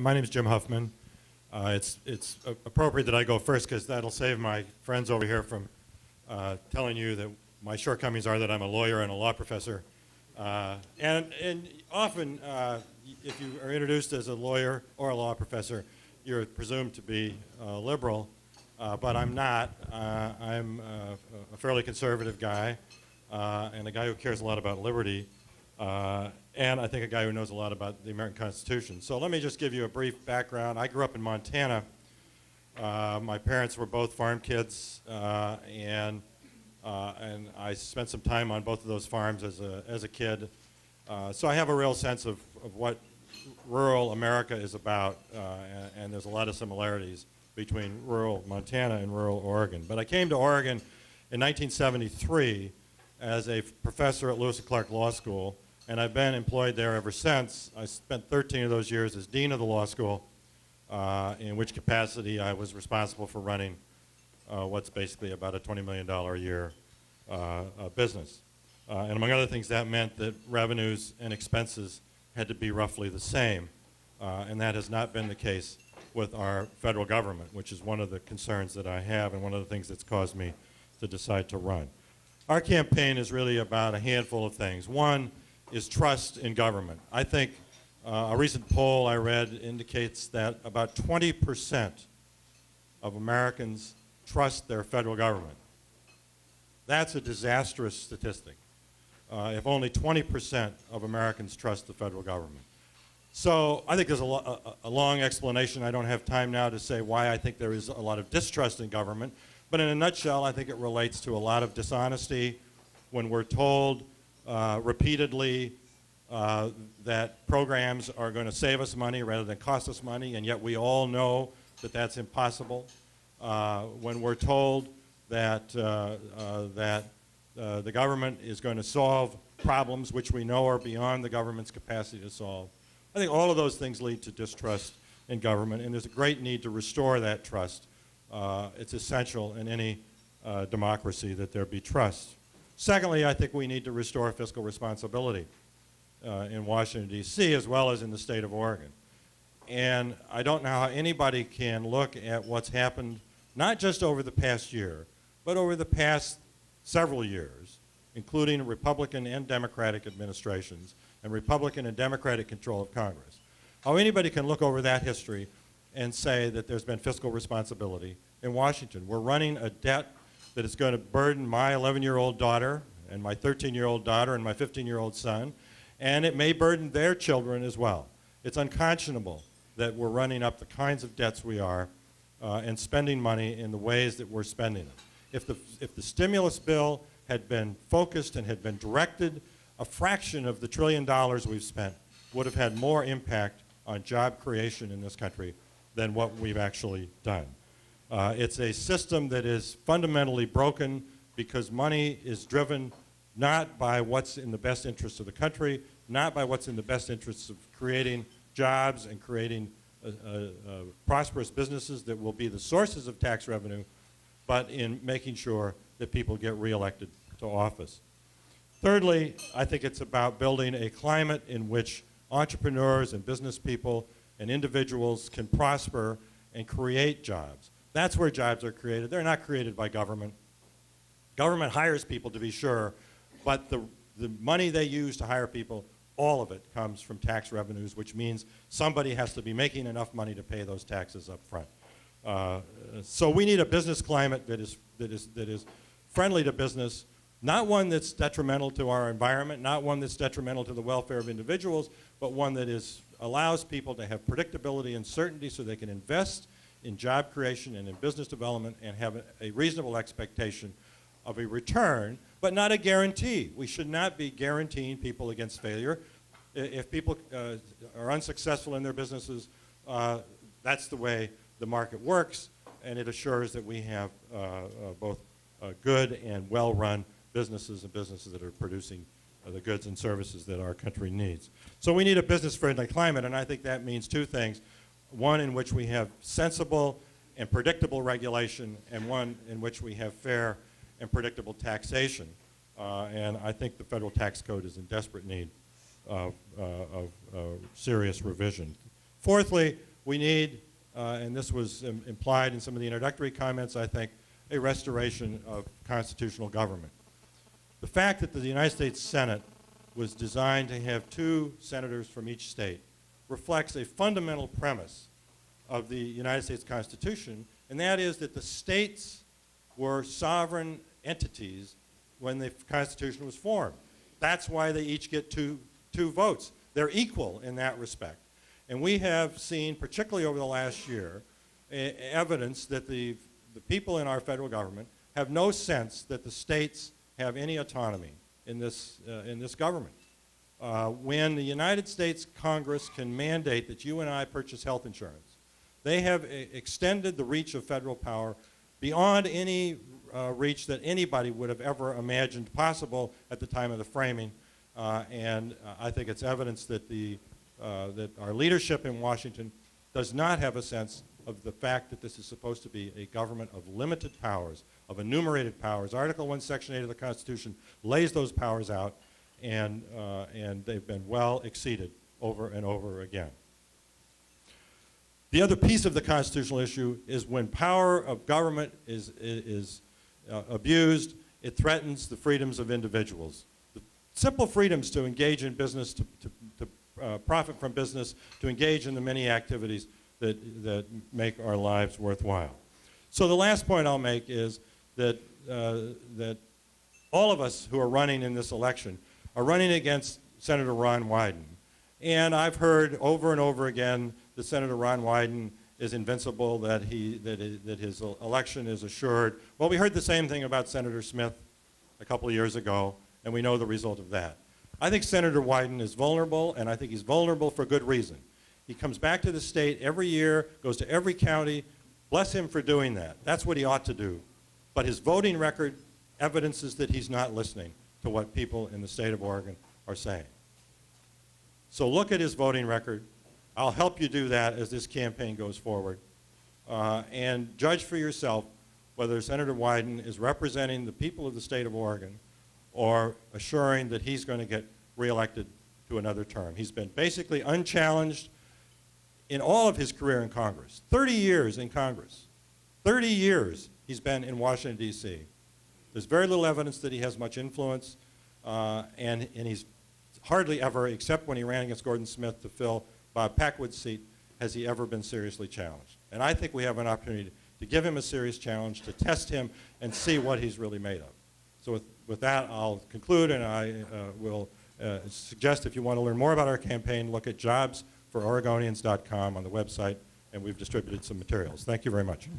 My name is Jim Huffman. It's appropriate that I go first because that'll save my friends over here from telling you that my shortcomings are that I'm a lawyer and a law professor. And often, if you are introduced as a lawyer or a law professor, you're presumed to be liberal, but I'm not. I'm a fairly conservative guy and a guy who cares a lot about liberty. And I think a guy who knows a lot about the American Constitution. So let me just give you a brief background. I grew up in Montana. My parents were both farm kids, and I spent some time on both of those farms as a kid. So I have a real sense of what rural America is about, and there's a lot of similarities between rural Montana and rural Oregon. But I came to Oregon in 1973 as a professor at Lewis and Clark Law School, and I've been employed there ever since. I spent 13 of those years as dean of the law school, in which capacity I was responsible for running what's basically about a $20 million a year business. And among other things, that meant that revenues and expenses had to be roughly the same, and that has not been the case with our federal government, which is one of the concerns that I have and one of the things that's caused me to decide to run. Our campaign is really about a handful of things. One is trust in government. I think a recent poll I read indicates that about 20% of Americans trust their federal government. That's a disastrous statistic. If only 20% of Americans trust the federal government. So I think there's a long explanation. I don't have time now to say why I think there is a lot of distrust in government. But in a nutshell, I think it relates to a lot of dishonesty when we're told repeatedly that programs are going to save us money rather than cost us money, and yet we all know that that's impossible. When we're told that the government is going to solve problems which we know are beyond the government's capacity to solve. I think all of those things lead to distrust in government, and there's a great need to restore that trust. It's essential in any democracy that there be trust. Secondly, I think we need to restore fiscal responsibility in Washington, D.C., as well as in the state of Oregon. And I don't know how anybody can look at what's happened, not just over the past year, but over the past several years, including Republican and Democratic administrations and Republican and Democratic control of Congress. How anybody can look over that history and say that there's been fiscal responsibility in Washington. We're running a debt that is going to burden my 11-year-old daughter and my 13-year-old daughter and my 15-year-old son, and it may burden their children as well. It's unconscionable that we're running up the kinds of debts we are and spending money in the ways that we're spending it. If the stimulus bill had been focused and had been directed, a fraction of the $1 trillion we've spent would have had more impact on job creation in this country than what we've actually done. It's a system that is fundamentally broken because money is driven not by what's in the best interests of the country, not by what's in the best interests of creating jobs and creating prosperous businesses that will be the sources of tax revenue, but in making sure that people get reelected to office. Thirdly, I think it's about building a climate in which entrepreneurs and business people and individuals can prosper and create jobs. That's where jobs are created. They're not created by government. Government hires people, to be sure, but the money they use to hire people, all of it comes from tax revenues, which means somebody has to be making enough money to pay those taxes up front. So we need a business climate that is friendly to business, not one that's detrimental to our environment, not one that's detrimental to the welfare of individuals, but one that allows people to have predictability and certainty so they can invest in job creation and in business development and have a reasonable expectation of a return, but not a guarantee. We should not be guaranteeing people against failure. If people are unsuccessful in their businesses, that's the way the market works, and it assures that we have both good and well-run businesses and businesses that are producing the goods and services that our country needs. So we need a business-friendly climate, and I think that means two things. One in which we have sensible and predictable regulation, and one in which we have fair and predictable taxation. And I think the federal tax code is in desperate need of serious revision. Fourthly, We need, and this was implied in some of the introductory comments, I think, a restoration of constitutional government. The fact that the United States Senate was designed to have 2 senators from each state reflects a fundamental premise of the United States Constitution, and that is that the states were sovereign entities when the Constitution was formed. That's why they each get two votes. They're equal in that respect. And we have seen, particularly over the last year, evidence that the people in our federal government have no sense that the states have any autonomy in this government. When the United States Congress can mandate that you and I purchase health insurance, they have extended the reach of federal power beyond any reach that anybody would have ever imagined possible at the time of the framing. And I think it's evidence that, that our leadership in Washington does not have a sense of the fact that this is supposed to be a government of limited powers, of enumerated powers. Article 1, Section 8 of the Constitution lays those powers out, and they've been well exceeded over and over again. The other piece of the constitutional issue is when power of government is abused, it threatens the freedoms of individuals. The simple freedoms to engage in business, to profit from business, to engage in the many activities that make our lives worthwhile. So the last point I'll make is that, that all of us who are running in this election are running against Senator Ron Wyden. And I've heard over and over again that Senator Ron Wyden is invincible, that his election is assured. Well, we heard the same thing about Senator Smith a couple of years ago, and we know the result of that. I think Senator Wyden is vulnerable, and I think he's vulnerable for good reason. He comes back to the state every year, goes to every county. Bless him for doing that. That's what he ought to do. But his voting record evidences that he's not listening to what people in the state of Oregon are saying. So look at his voting record. I'll help you do that as this campaign goes forward. And judge for yourself whether Senator Wyden is representing the people of the state of Oregon or assuring that he's going to get reelected to another term. He's been basically unchallenged in all of his career in Congress. 30 years in Congress. 30 years he's been in Washington, D.C. There's very little evidence that he has much influence, and he's hardly ever, except when he ran against Gordon Smith to fill Bob Packwood's seat, has he ever been seriously challenged. And I think we have an opportunity to give him a serious challenge, to test him and see what he's really made of. So with that, I'll conclude, and I will suggest if you want to learn more about our campaign, look at jobsfororegonians.com on the website, and we've distributed some materials. Thank you very much.